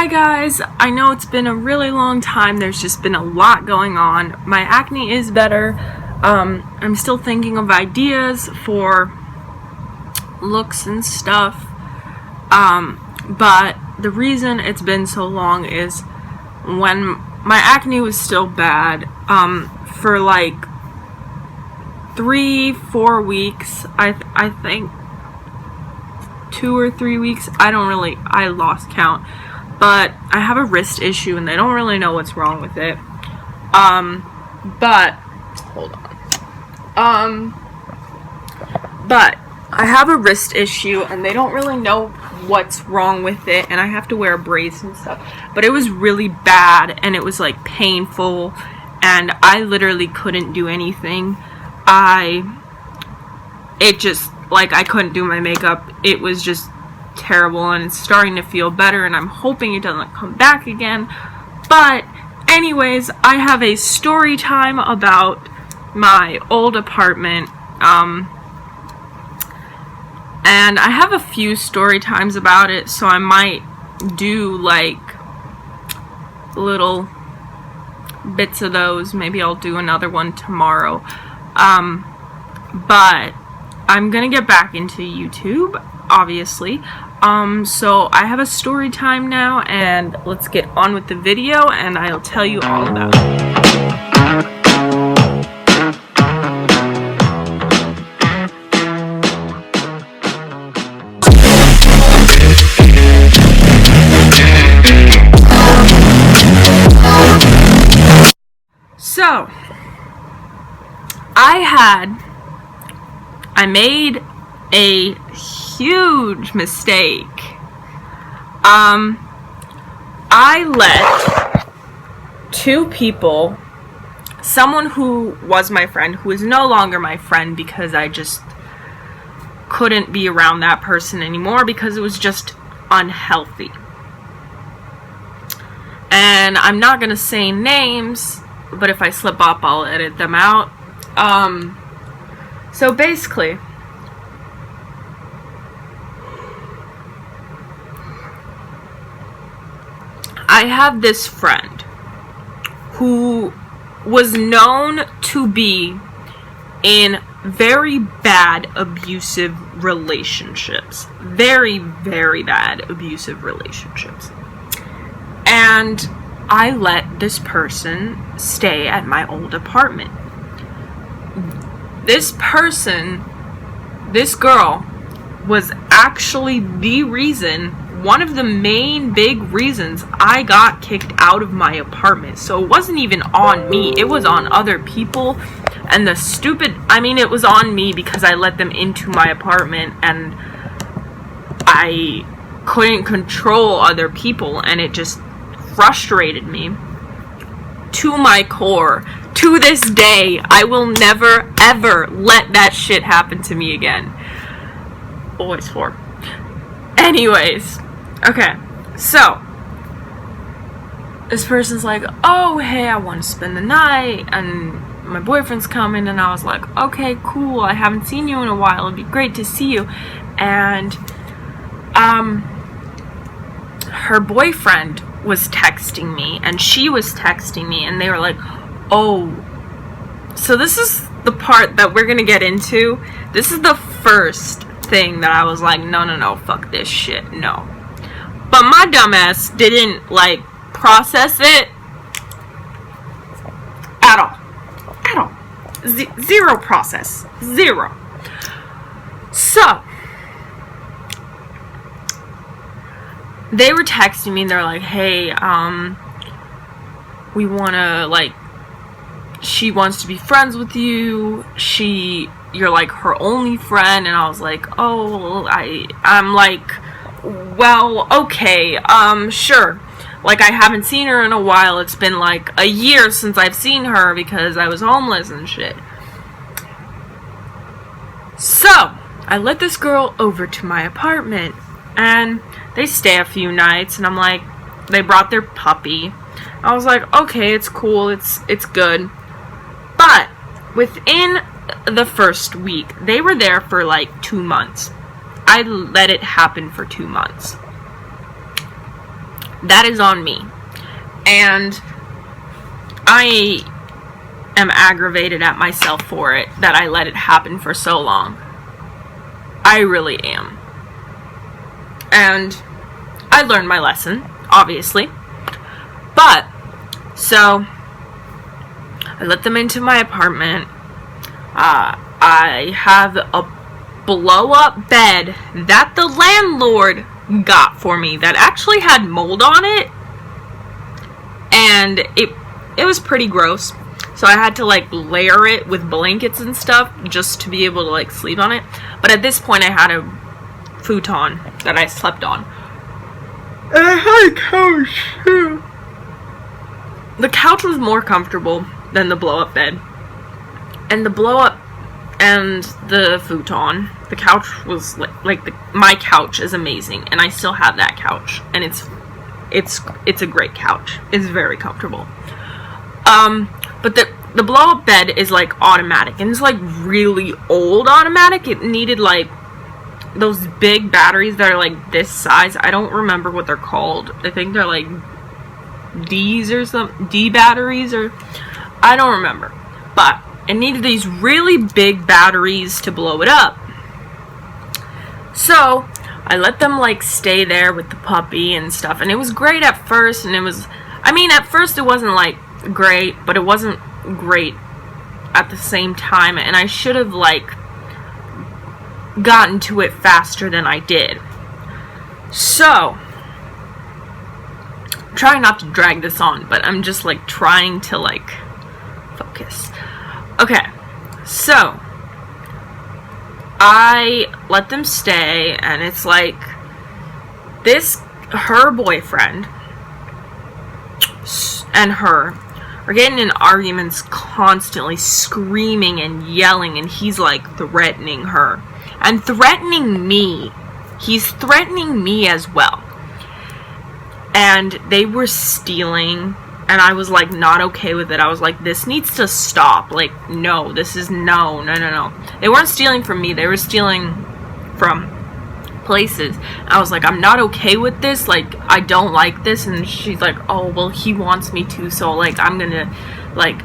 Hi guys, I know it's been a really long time. There's just been a lot going on. My acne is better. I'm still thinking of ideas for looks and stuff. But the reason it's been so long is when my acne was still bad, for like 3-4 weeks, I think 2 or 3 weeks, I lost count. But I have a wrist issue and they don't really know what's wrong with it. But hold on. But I have a wrist issue and they don't really know what's wrong with it, and I have to wear a brace and stuff. But it was really bad and it was like painful and I literally couldn't do anything. I couldn't do my makeup. It was just terrible, and it's starting to feel better, and I'm hoping it doesn't come back again. But anyways, I have a story time about my old apartment, and I have a few story times about it, so I might do like little bits of those. Maybe I'll do another one tomorrow. But I'm gonna get back into YouTube, obviously. So I have a story time now, and let's get on with the video and I'll tell you all about it. So I made a huge mistake. I let two people, someone who was my friend, who is no longer my friend because I just couldn't be around that person anymore because it was just unhealthy. And I'm not gonna say names, but if I slip up, I'll edit them out. So basically, I have this friend who was known to be in very bad abusive relationships. Very, very bad abusive relationships. And I let this person stay at my old apartment. This girl, was actually the reason, one of the main big reasons I got kicked out of my apartment. So it wasn't even on me, it was on other people. And it was on me because I let them into my apartment and I couldn't control other people, and it just frustrated me to my core. To this day, I will never ever let that shit happen to me again. Always for. Anyways, okay, so this person's like, oh hey, I want to spend the night and my boyfriend's coming, and I was like, okay, cool, I haven't seen you in a while, it'd be great to see you. And her boyfriend was texting me and she was texting me, and they were like, oh, so this is the part that we're gonna get into. This is the first thing that I was like, no, fuck this shit, no. But my dumbass didn't process it at all. Zero process, zero. So they were texting me and they're like, hey, we wanna, she wants to be friends with you, you're like her only friend. And I was like, oh, I'm like, well, okay, sure. I haven't seen her in a while. It's been like a year since I've seen her because I was homeless and shit. So I let this girl over to my apartment and they stay a few nights, and I'm like, they brought their puppy. I was like, okay, it's cool, it's good. But within the first week, they were there for 2 months. I let it happen for 2 months. That is on me. And I am aggravated at myself for it, that I let it happen for so long. I really am. And I learned my lesson, obviously. But, so, I let them into my apartment. I have a blow-up bed that the landlord got for me that actually had mold on it. And it was pretty gross. So I had to, like, layer it with blankets and stuff just to be able to, like, sleep on it. But at this point, I had a futon that I slept on. And I had a couch, too. The couch was more comfortable than the blow-up bed. And the blow-up and the futon, the couch was, my couch is amazing. And I still have that couch. And it's a great couch. It's very comfortable. But the blow-up bed is, like, automatic. And it's, like, really old automatic. It needed, like, those big batteries that are, like, this size. I don't remember what they're called. I think they're, like, D's or something. D batteries or... I don't remember. But it needed these really big batteries to blow it up. So I let them, like, stay there with the puppy and stuff. And it was great at first. And it was... I mean, at first it wasn't, like, great, but it wasn't great at the same time, and I should have, like, gotten to it faster than I did. So, I'm trying not to drag this on, but I'm just, like, trying to, like, focus. Okay, so I let them stay, and it's like her boyfriend and her are getting in arguments constantly, screaming and yelling, and he's, like, threatening her. And threatening me. He's threatening me as well. And they were stealing, and I was, like, not okay with it. I was like, this needs to stop. Like, no, this is no. They weren't stealing from me. They were stealing from places. I was like, I'm not okay with this, like, I don't like this. And she's like, oh, well, he wants me to, so, like, I'm gonna, like,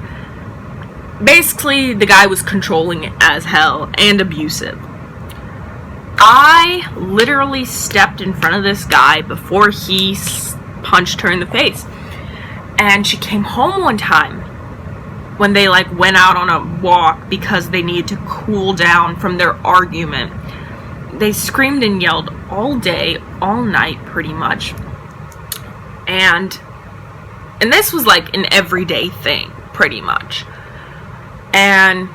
basically the guy was controlling it as hell and abusive. I literally stepped in front of this guy before he punched her in the face. And she came home one time when they, like, went out on a walk because they needed to cool down from their argument. They screamed and yelled all day, all night, pretty much. And this was, like, an everyday thing, pretty much. And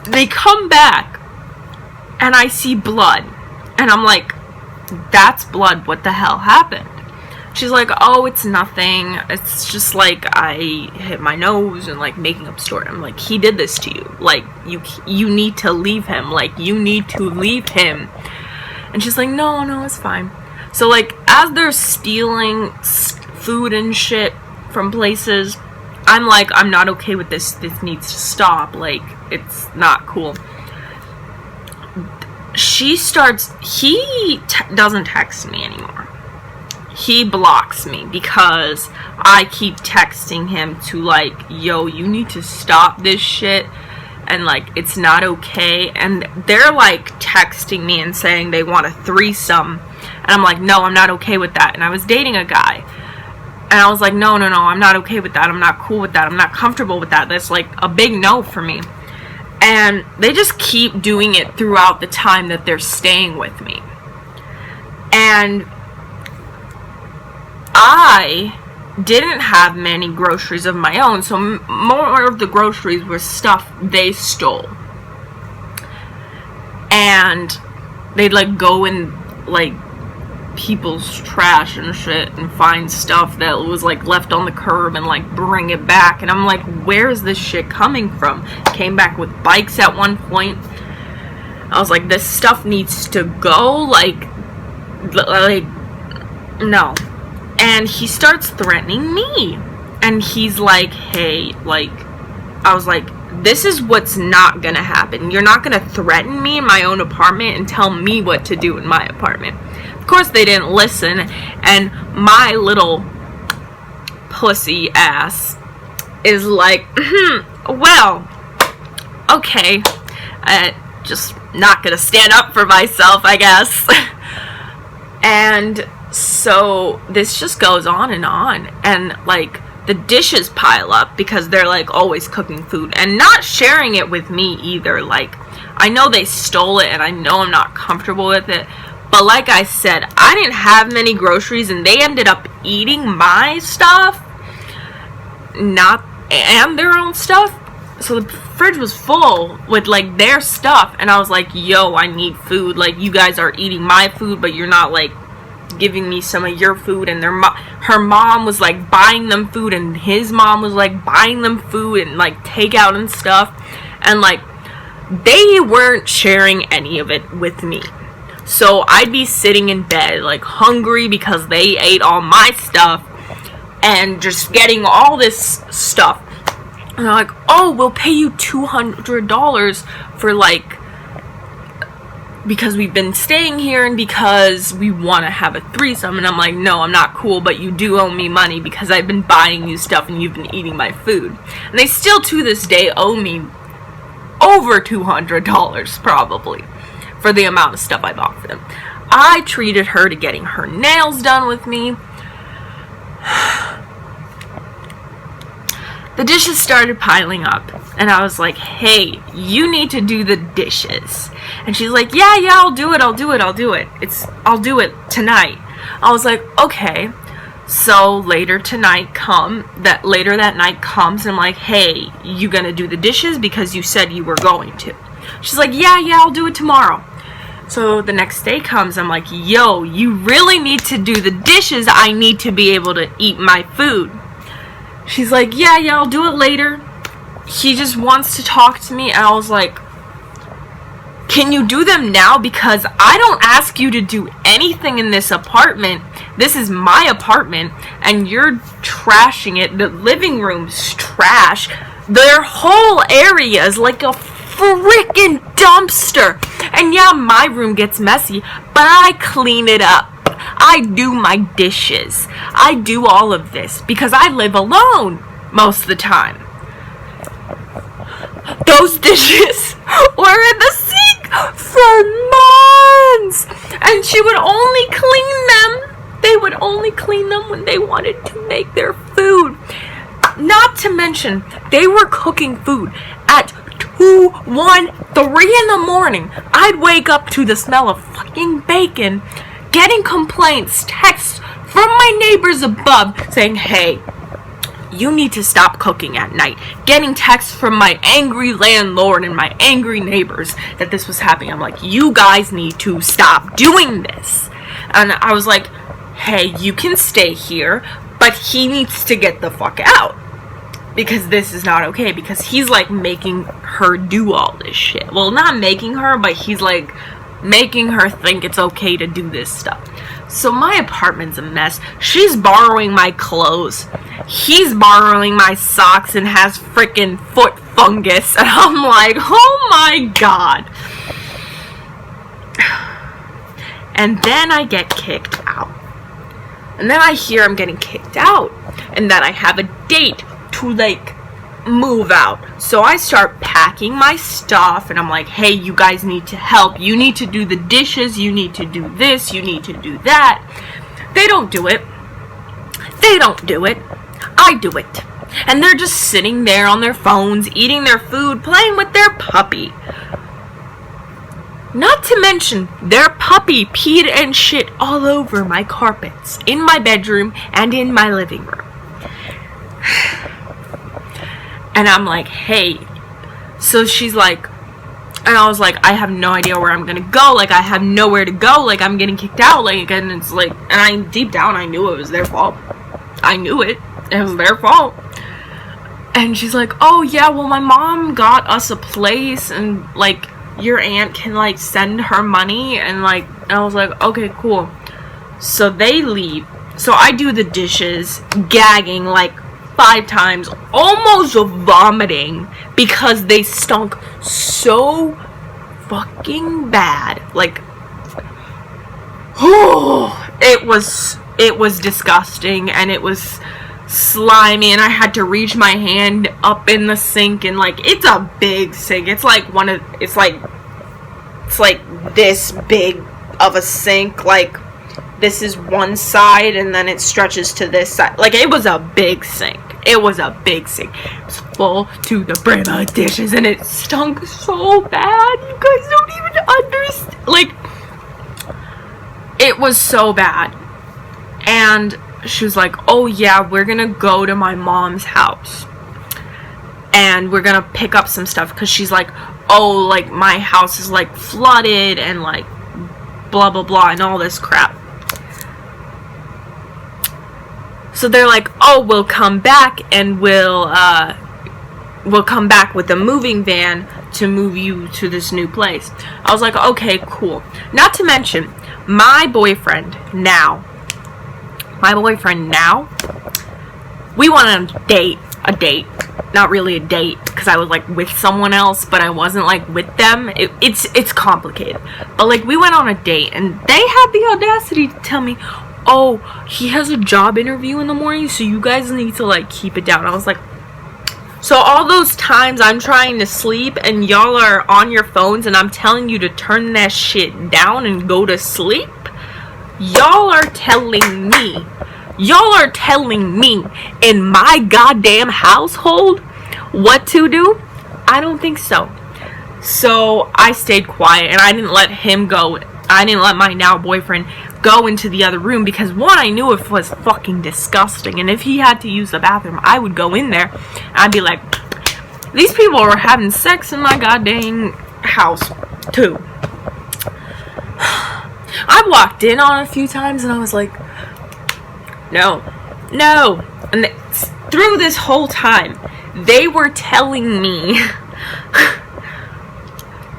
they come back, and I see blood. And I'm like, that's blood. What the hell happened? She's like, oh, it's nothing. It's just, like, I hit my nose and, like, making up story. I'm like, he did this to you. Like, you need to leave him. Like, you need to leave him. And she's like, no, it's fine. So, like, as they're stealing food and shit from places, I'm like, I'm not okay with this. This needs to stop. Like, it's not cool. He doesn't text me anymore. He blocks me because I keep texting him to, like, yo, you need to stop this shit, and, like, it's not okay. And they're, like, texting me and saying they want a threesome, and I'm like, no, I'm not okay with that. And I was dating a guy, and I was like, no, I'm not okay with that. I'm not cool with that. I'm not comfortable with that. That's, like, a big no for me. And they just keep doing it throughout the time that they're staying with me. And I didn't have many groceries of my own, so more of the groceries were stuff they stole. And they'd, like, go in, like, people's trash and shit and find stuff that was, like, left on the curb and, like, bring it back. And I'm like, where is this shit coming from? Came back with bikes at one point. I was like, this stuff needs to go. Like, no. And he starts threatening me. And he's like, hey, like, I was like, this is what's not gonna happen. You're not gonna threaten me in my own apartment and tell me what to do in my apartment. Of course they didn't listen, and my little pussy ass is like, well, okay, just not gonna stand up for myself, I guess. And so this just goes on, and like the dishes pile up because they're like always cooking food and not sharing it with me either. Like, I know they stole it and I know I'm not comfortable with it, but like I said, I didn't have many groceries and they ended up eating my stuff, and their own stuff. So the fridge was full with like their stuff, and I was like, yo, I need food. Like, you guys are eating my food, but you're not like giving me some of your food. And her mom was like buying them food, and his mom was like buying them food and like takeout and stuff, and like they weren't sharing any of it with me. So I'd be sitting in bed like hungry because they ate all my stuff and just getting all this stuff. And they're like, oh, we'll pay you $200 for like, because we've been staying here and because we want to have a threesome. And I'm like, no, I'm not cool, but you do owe me money because I've been buying you stuff and you've been eating my food. And they still to this day owe me over $200 probably for the amount of stuff I bought for them. I treated her to getting her nails done with me. The dishes started piling up, and I was like, hey, you need to do the dishes. And she's like, yeah, I'll do it. I'll do it tonight. I was like, okay. So later that night comes, and I'm like, hey, you gonna do the dishes because you said you were going to. She's like, yeah, I'll do it tomorrow. So the next day comes, I'm like, yo, you really need to do the dishes. I need to be able to eat my food. She's like, yeah, I'll do it later. He just wants to talk to me. And I was like, can you do them now? Because I don't ask you to do anything in this apartment. This is my apartment, and you're trashing it. The living room's trash. Their whole area is like a freaking dumpster. And yeah, my room gets messy, but I clean it up. I do my dishes. I do all of this because I live alone most of the time. Those dishes were in the sink for months, and she would only clean them. They would only clean them when they wanted to make their food. Not to mention, they were cooking food at 2, 1, 3 in the morning. I'd wake up to the smell of fucking bacon, getting complaints, texts from my neighbors above saying, hey, you need to stop cooking at night. Getting texts from my angry landlord and my angry neighbors that this was happening. I'm like, you guys need to stop doing this. And I was like, hey, you can stay here, but he needs to get the fuck out. Because this is not okay. Because he's like making her do all this shit. Well, not making her, but he's like making her think it's okay to do this stuff. So my apartment's a mess. She's borrowing my clothes. He's borrowing my socks and has freaking foot fungus. And I'm like, oh my god. And then I get kicked out. And then I hear I'm getting kicked out. And then I have a date to like move out. So I start packing my stuff, and I'm like, hey, you guys need to help. You need to do the dishes. You need to do this. You need to do that. They don't do it. They don't do it. I do it. And they're just sitting there on their phones, eating their food, playing with their puppy. Not to mention, their puppy peed and shit all over my carpets, in my bedroom, and in my living room. And I'm like, hey. So she's like, and I was like, I have no idea where I'm gonna go. Like, I have nowhere to go. Like, I'm getting kicked out. Like, and it's like, and I, deep down, I knew it was their fault. I knew it. It was their fault. And she's like, oh, yeah, well, my mom got us a place, and, like, your aunt can, like, send her money. And, like, and I was like, okay, cool. So they leave. So I do the dishes, gagging, like, 5 times, almost vomiting because they stunk so fucking bad. Like, it was disgusting, and it was slimy, and I had to reach my hand up in the sink, and like, it's a big sink. It's like this big of a sink. Like, this is one side, and then it stretches to this side. Like, it was a big sink. It was a big sink. It was full to the brim of dishes, and it stunk so bad. You guys don't even understand. Like, it was so bad. And she was like, oh yeah, we're gonna go to my mom's house, and we're gonna pick up some stuff, because she's like, oh, like, my house is like flooded, and like blah blah blah, and all this crap. So they're like, oh, we'll come back, and we'll come back with a moving van to move you to this new place. I was like, okay, cool. Not to mention, my boyfriend now, we went on a date, not really a date, because I was like with someone else, but I wasn't like with them. It's complicated, but like, we went on a date, and they had the audacity to tell me, oh, he has a job interview in the morning, so you guys need to like keep it down. I was like, so all those times I'm trying to sleep and y'all are on your phones and I'm telling you to turn that shit down and go to sleep? Y'all are telling me in my goddamn household what to do? I don't think so. So I stayed quiet, and I didn't let him go. I didn't let my now boyfriend go into the other room, because one, I knew it was fucking disgusting, and if he had to use the bathroom, I would go in there and I'd be like, these people are having sex in my goddamn house too. I walked in on a few times and I was like, no. And through this whole time, they were telling me,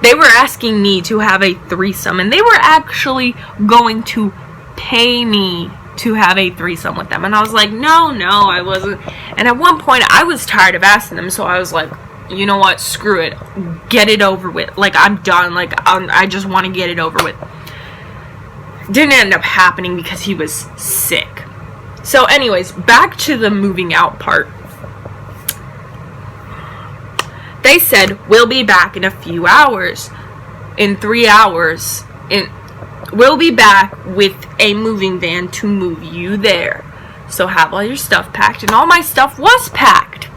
they were asking me to have a threesome, and they were actually going to pay me to have a threesome with them. And I was like, no, I wasn't. And at one point, I was tired of asking them, so I was like, you know what, screw it. Get it over with. Like, I'm done. Like, I just want to get it over with. Didn't end up happening because he was sick. So anyways, back to the moving out part. They said, we'll be back in a few hours. In 3 hours. We'll be back with a moving van to move you there. So have all your stuff packed. And all my stuff was packed.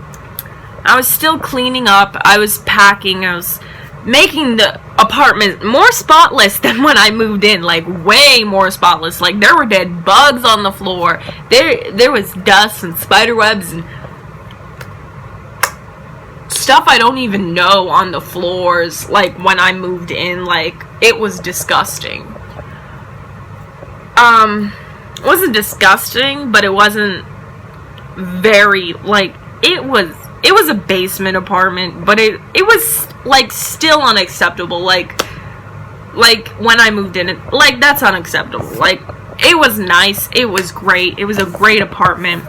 I was still cleaning up. I was packing. I was making the apartment more spotless than when I moved in. Like, way more spotless. Like, there were dead bugs on the floor. There was dust and spider webs and stuff I don't even know on the floors. Like, when I moved in, like, it was disgusting. It wasn't disgusting, but it wasn't very, like, it was a basement apartment, but it was, like, still unacceptable. Like when I moved in, like, that's unacceptable. Like, it was nice, it was great, it was a great apartment.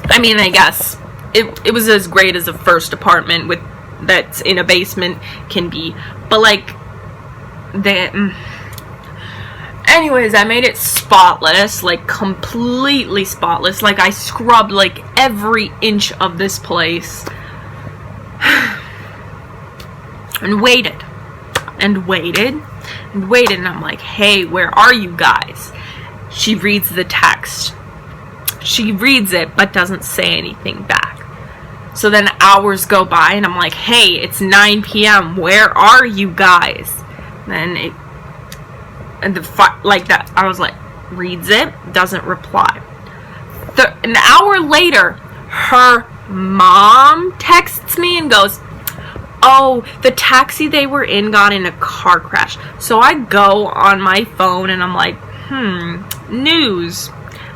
I mean, I guess it was as great as a first apartment with that's in a basement can be, but like, anyways, I made it spotless, like completely spotless. Like, I scrubbed like every inch of this place and waited and waited and waited, and I'm like, hey, where are you guys? She reads the text. She reads it but doesn't say anything back. So then hours go by and I'm like, hey, it's 9 p.m. Where are you guys? Then like that, I was like, reads it, doesn't reply. An hour later, her mom texts me and goes, oh, the taxi they were in got in a car crash. So I go on my phone and I'm like, news.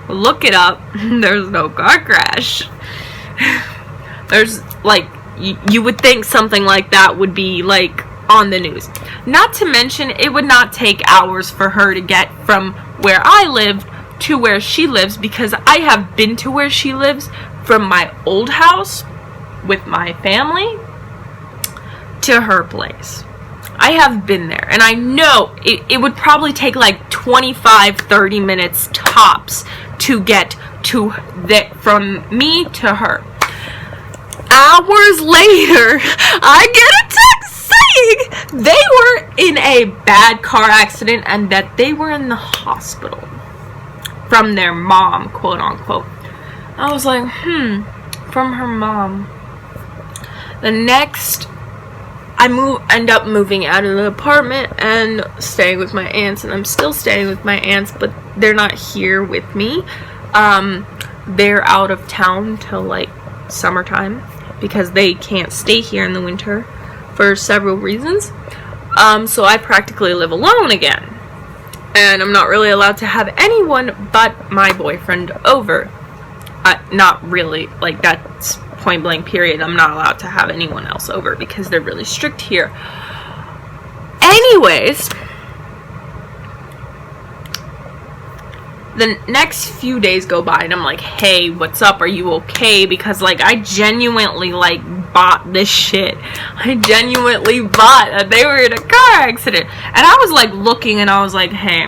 Look it up. There's no car crash. There's, like, you would think something like that would be, like, on the news. Not to mention, it would not take hours for her to get from where I lived to where she lives, because I have been to where she lives from my old house with my family to her place. I have been there, and I know it would probably take like 25-30 minutes tops to get to from me to her. Hours later, I get a text saying they were in a bad car accident and that they were in the hospital from their mom, quote unquote. I was like, from her mom. The next, I end up moving out of the apartment and staying with my aunts, and I'm still staying with my aunts, but they're not here with me. They're out of town till like summertime because they can't stay here in the winter for several reasons. So I practically live alone again, and I'm not really allowed to have anyone but my boyfriend over. Not really, like, that's point blank period. I'm not allowed to have anyone else over because they're really strict here. Anyways, the next few days go by and I'm like, hey, what's up? Are you okay? Because, like, I genuinely, like, bought this shit. I genuinely bought that they were in a car accident. And I was, like, looking and I was like, hey,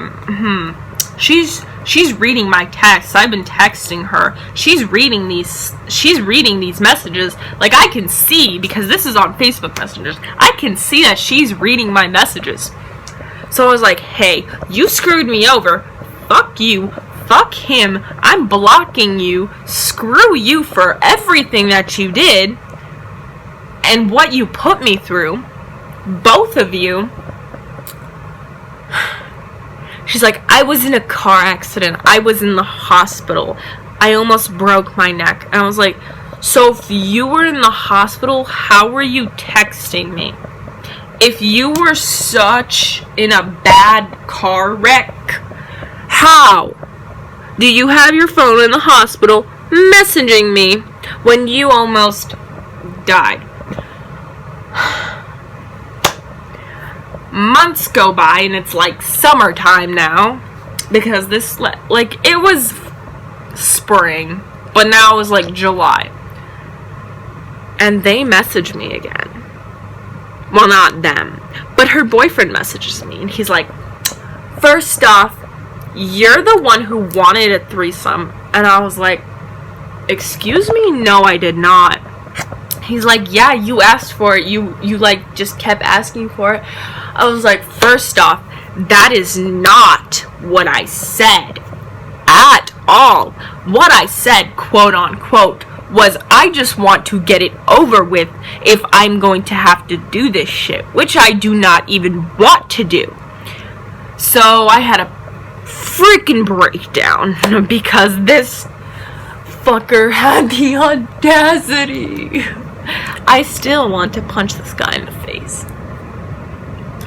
she's reading my texts. I've been texting her. She's reading these messages. Like, I can see, because this is on Facebook Messengers, I can see that she's reading my messages. So I was like, hey, you screwed me over. Fuck you. Fuck him. I'm blocking you. Screw you for everything that you did and what you put me through. Both of you. She's like, I was in a car accident. I was in the hospital. I almost broke my neck. And I was like, so if you were in the hospital, how were you texting me? If you were such in a bad car wreck, how do you have your phone in the hospital messaging me when you almost died? Months go by and it's like summertime now, because this, like, it was spring, but now it was like July, and they message me again. Well, not them, but her boyfriend messages me, and he's like, first off, you're the one who wanted a threesome. And I was like, excuse me? No, I did not. He's like, yeah, you asked for it. You like just kept asking for it. I was like, first off, that is not what I said at all. What I said, quote unquote, was I just want to get it over with if I'm going to have to do this shit, which I do not even want to do. So I had a freaking breakdown because this fucker had the audacity. I still want to punch this guy in the face.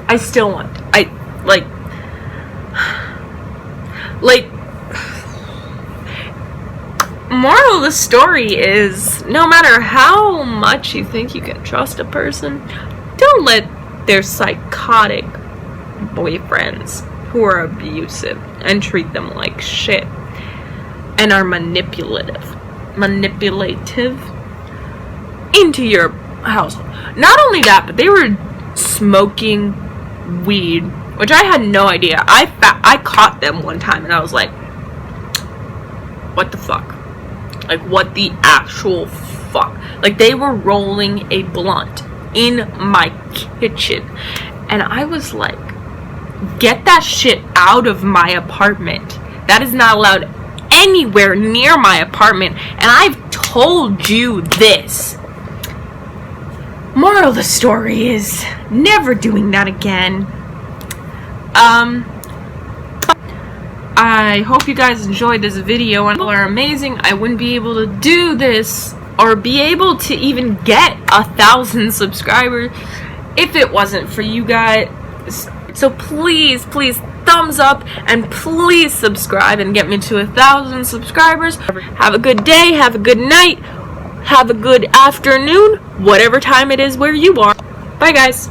I still want to. Moral of the story is, no matter how much you think you can trust a person, don't let their psychotic boyfriends who are abusive and treat them like shit and are manipulative into your household. Not only that, but they were smoking weed, which I had no idea. I caught them one time and I was like, what the fuck? Like, what the actual fuck? Like, they were rolling a blunt in my kitchen and I was like, get that shit out of my apartment. That is not allowed anywhere near my apartment, and I've told you this. Moral of the story is, never doing that again. I hope you guys enjoyed this video and are amazing. I wouldn't be able to do this or be able to even get 1,000 subscribers if it wasn't for you guys. So please, thumbs up and please subscribe and get me to 1,000 subscribers. Have a good day, have a good night, have a good afternoon, whatever time it is where you are. Bye guys.